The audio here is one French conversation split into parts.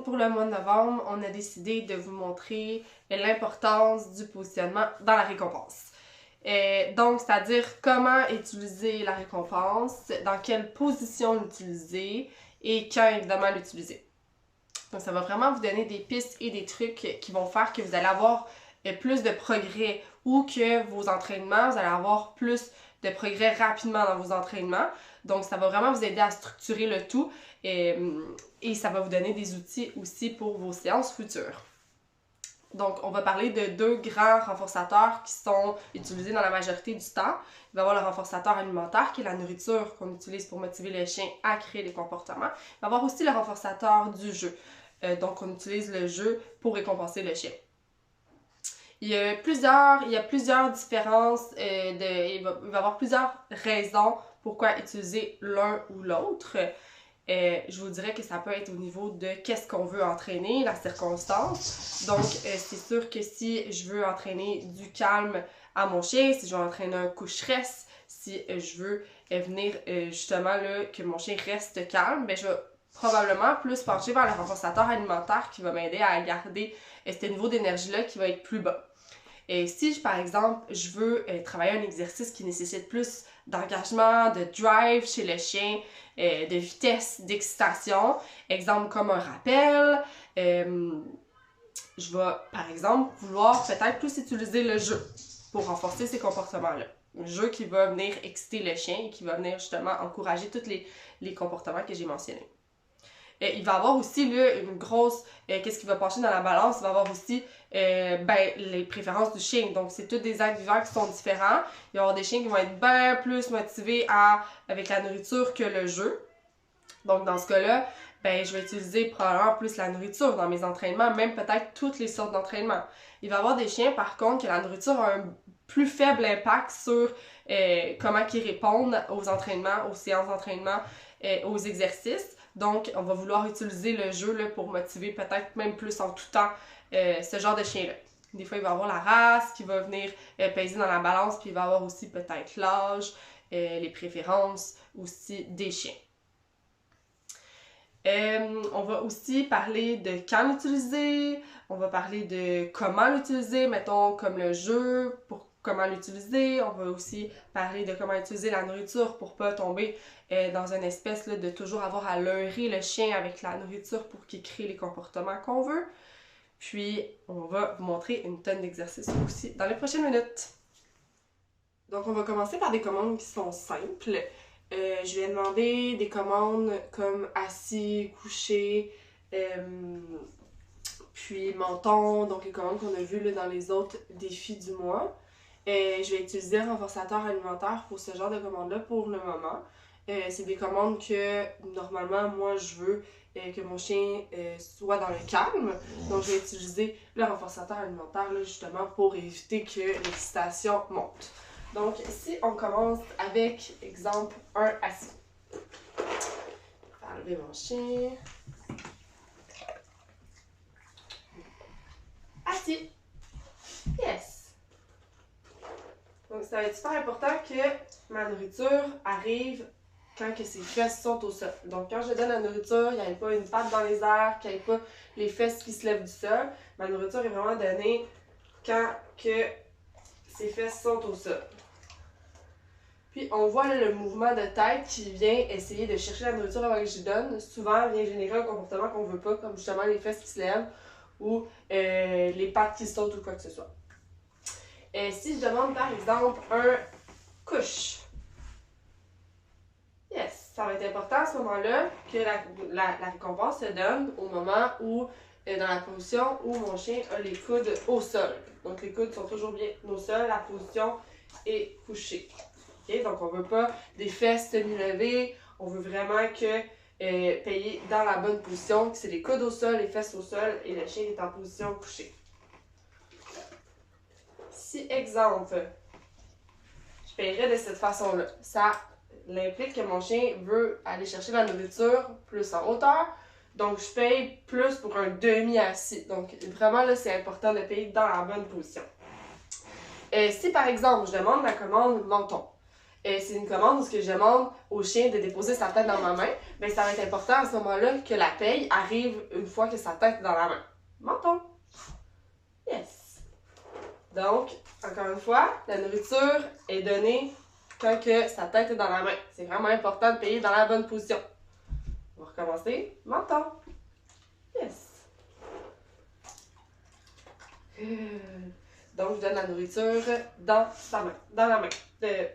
pour le mois de novembre, on a décidé de vous montrer l'importance du positionnement dans la récompense. Donc, c'est-à-dire comment utiliser la récompense, dans quelle position l'utiliser et quand évidemment l'utiliser. Donc, ça va vraiment vous donner des pistes et des trucs qui vont faire que vous allez avoir plus de progrès ou que vos entraînements, vous allez avoir plus de progrès rapidement dans vos entraînements. Donc, ça va vraiment vous aider à structurer le tout et ça va vous donner des outils aussi pour vos séances futures. Donc, on va parler de deux grands renforçateurs qui sont utilisés dans la majorité du temps. Il va y avoir le renforçateur alimentaire, qui est la nourriture qu'on utilise pour motiver le chien à créer des comportements. Il va y avoir aussi le renforçateur du jeu. Donc, on utilise le jeu pour récompenser le chien. Il y a plusieurs différences, il va y avoir plusieurs raisons pourquoi utiliser l'un ou l'autre. Je vous dirais que ça peut être au niveau de qu'est-ce qu'on veut entraîner, la circonstance. Donc, c'est sûr que si je veux entraîner du calme à mon chien, si je veux entraîner un coucheresse, si je veux venir justement là, que mon chien reste calme, ben je vais probablement plus pencher vers le renforçateur alimentaire qui va m'aider à garder ce niveau d'énergie-là qui va être plus bas. Et si, par exemple, je veux travailler un exercice qui nécessite plus d'engagement, de drive chez le chien, de vitesse, d'excitation, exemple comme un rappel, je vais, par exemple, vouloir peut-être plus utiliser le jeu pour renforcer ces comportements-là. Un jeu qui va venir exciter le chien et qui va venir justement encourager tous les comportements que j'ai mentionnés. Il va y avoir aussi là, une grosse... qu'est-ce qui va pencher dans la balance? Il va y avoir aussi les préférences du chien. Donc, c'est tous des actes vivants qui sont différents. Il va y avoir des chiens qui vont être bien plus motivés avec la nourriture que le jeu. Donc, dans ce cas-là, je vais utiliser probablement plus la nourriture dans mes entraînements, même peut-être toutes les sortes d'entraînements. Il va y avoir des chiens, par contre, que la nourriture a un plus faible impact sur comment ils répondent aux entraînements, aux séances d'entraînement, aux exercices. Donc, on va vouloir utiliser le jeu là, pour motiver peut-être même plus en tout temps ce genre de chien-là. Des fois, il va y avoir la race qui va venir peser dans la balance, puis il va y avoir aussi peut-être l'âge, les préférences aussi des chiens. On va aussi parler de quand l'utiliser, on va parler de comment l'utiliser, mettons comme le jeu, pour comment l'utiliser. On va aussi parler de comment utiliser la nourriture pour pas tomber dans une espèce là, de toujours avoir à leurrer le chien avec la nourriture pour qu'il crée les comportements qu'on veut. Puis, on va vous montrer une tonne d'exercices aussi dans les prochaines minutes. Donc, on va commencer par des commandes qui sont simples. Je vais demander des commandes comme assis, couché, puis menton, donc les commandes qu'on a vues là, dans les autres défis du mois. Je vais utiliser un renforçateur alimentaire pour ce genre de commandes-là pour le moment. C'est des commandes que, normalement, moi, je veux que mon chien soit dans le calme. Donc, je vais utiliser le renforçateur alimentaire, là, justement, pour éviter que l'excitation monte. Donc, si on commence avec, exemple, un assis. Je vais enlever mon chien. Assis. Yes. Donc, ça va être super important que ma nourriture arrive quand que ses fesses sont au sol. Donc, quand je donne la nourriture, il n'y a pas une patte dans les airs, qu'il n'y ait pas les fesses qui se lèvent du sol. Ma nourriture est vraiment donnée quand que ses fesses sont au sol. Puis, on voit là, le mouvement de tête qui vient essayer de chercher la nourriture avant que je donne. Souvent, vient générer un comportement qu'on ne veut pas, comme justement les fesses qui se lèvent ou les pattes qui sautent ou quoi que ce soit. Si je demande par exemple un couche, yes, ça va être important à ce moment-là que la récompense se donne au moment où, dans la position où mon chien a les coudes au sol. Donc les coudes sont toujours bien au sol, la position est couchée. Okay? Donc on ne veut pas des fesses semi-levées, on veut vraiment que payer dans la bonne position, que c'est les coudes au sol, les fesses au sol et le chien est en position couchée. Si, exemple, je paierais de cette façon-là, ça implique que mon chien veut aller chercher la nourriture plus en hauteur, donc je paye plus pour un demi-assis. Donc vraiment là, c'est important de payer dans la bonne position. Si par exemple, je demande la commande menton, c'est une commande où ce que je demande au chien de déposer sa tête dans ma main, ben ça va être important à ce moment-là que la paye arrive une fois que sa tête est dans la main. Menton. Yes. Donc, encore une fois, la nourriture est donnée quand que sa tête est dans la main. C'est vraiment important de payer dans la bonne position. On va recommencer. Menton. Yes. Donc, je donne la nourriture dans sa main. Dans la main.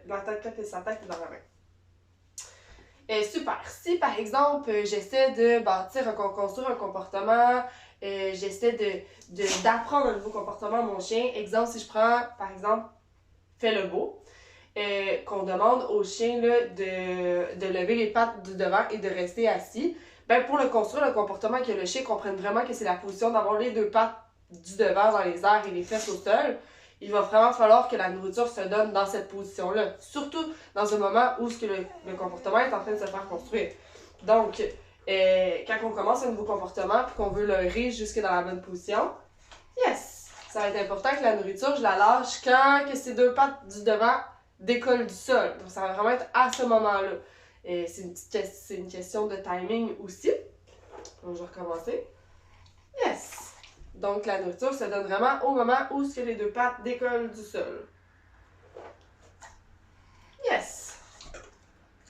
Dans la tête, quand sa tête est dans la main. Super. Si, par exemple, j'essaie de bâtir, construire un comportement, j'essaie d'apprendre un nouveau comportement à mon chien. Exemple, si je prends, par exemple, fais le beau, qu'on demande au chien là, de lever les pattes du devant et de rester assis, ben pour le construire, le comportement, que le chien comprenne vraiment que c'est la position d'avoir les deux pattes du devant dans les airs et les fesses au sol, il va vraiment falloir que la nourriture se donne dans cette position-là. Surtout dans un moment où le comportement est en train de se faire construire. Donc, quand on commence un nouveau comportement et qu'on veut le leurrer jusque dans la bonne position, yes! Ça va être important que la nourriture, je la lâche quand que ces deux pattes du devant décollent du sol. Donc, ça va vraiment être à ce moment-là. C'est une question de timing aussi. Donc, je vais recommencer. Yes! Donc, la nourriture se donne vraiment au moment où les deux pattes décollent du sol. Yes!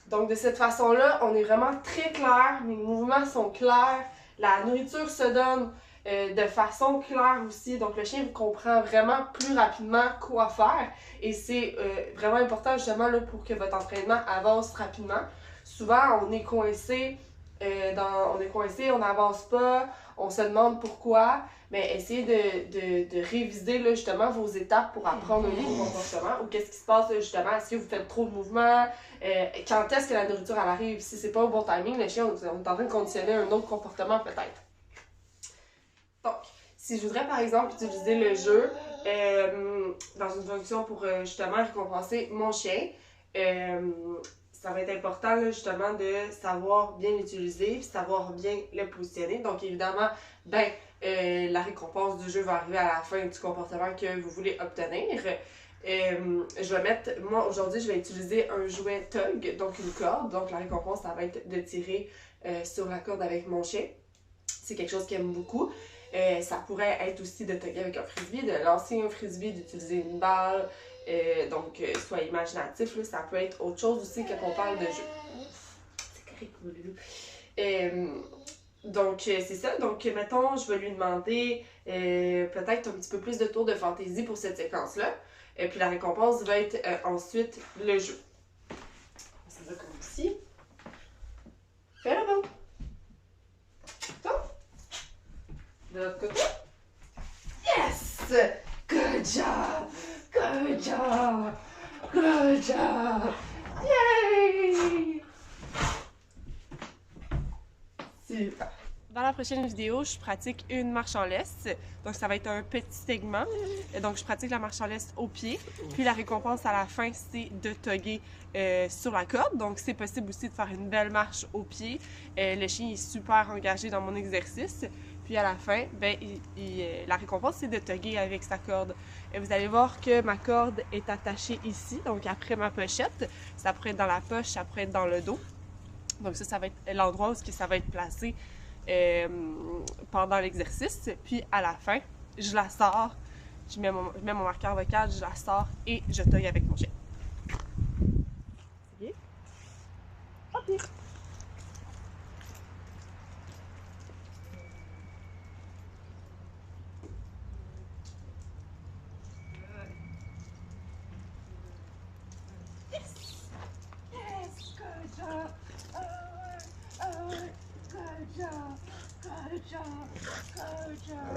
Donc, de cette façon-là, on est vraiment très clair. Mes mouvements sont clairs. La nourriture se donne de façon claire aussi. Donc, le chien comprend vraiment plus rapidement quoi faire. Et c'est vraiment important justement là, pour que votre entraînement avance rapidement. Souvent, on est coincé, on n'avance pas, on se demande pourquoi. Mais essayez de réviser là, justement vos étapes pour apprendre un nouveau comportement ou qu'est-ce qui se passe là, justement, est-ce que vous faites trop de mouvements, quand est-ce que la nourriture elle arrive, si c'est pas au bon timing, le chien, on est en train de conditionner un autre comportement peut-être. Donc, si je voudrais par exemple utiliser le jeu dans une fonction pour justement récompenser mon chien, ça va être important là, justement de savoir bien l'utiliser et savoir bien le positionner. Donc évidemment, la récompense du jeu va arriver à la fin du comportement que vous voulez obtenir. Moi aujourd'hui, je vais utiliser un jouet tug, donc une corde. Donc la récompense, ça va être de tirer sur la corde avec mon chien. C'est quelque chose qu'il aime beaucoup. Ça pourrait être aussi de tugger avec un frisbee, de lancer un frisbee, d'utiliser une balle. Donc, soyez imaginatif, là, ça peut être autre chose aussi quand on parle de jeu. C'est correct, mon loulou. Donc, c'est ça. Donc, mettons, je vais lui demander peut-être un petit peu plus de tours de fantaisie pour cette séquence-là. Et puis, la récompense va être ensuite le jeu. C'est ça comme ici. Fais le beau. Toi. De l'autre côté. Yes! Good job! Good job! Good job! Yay! Super! Dans la prochaine vidéo, je pratique une marche en laisse. Donc, ça va être un petit segment. Donc, je pratique la marche en laisse au pied. Puis, la récompense à la fin, c'est de tugger sur la corde. Donc, c'est possible aussi de faire une belle marche au pied. Le chien est super engagé dans mon exercice. Puis, à la fin, la récompense, c'est de tugger avec sa corde. Et vous allez voir que ma corde est attachée ici, donc après ma pochette. Ça pourrait être dans la poche, ça pourrait être dans le dos. Donc, ça va être l'endroit où ça va être placé pendant l'exercice. Puis à la fin, je la sors, je mets mon marqueur vocal, je la sors et je tug avec mon chien. C'est bien? Ok. Yes! Yes! Good job! Good job! Good job! Good job!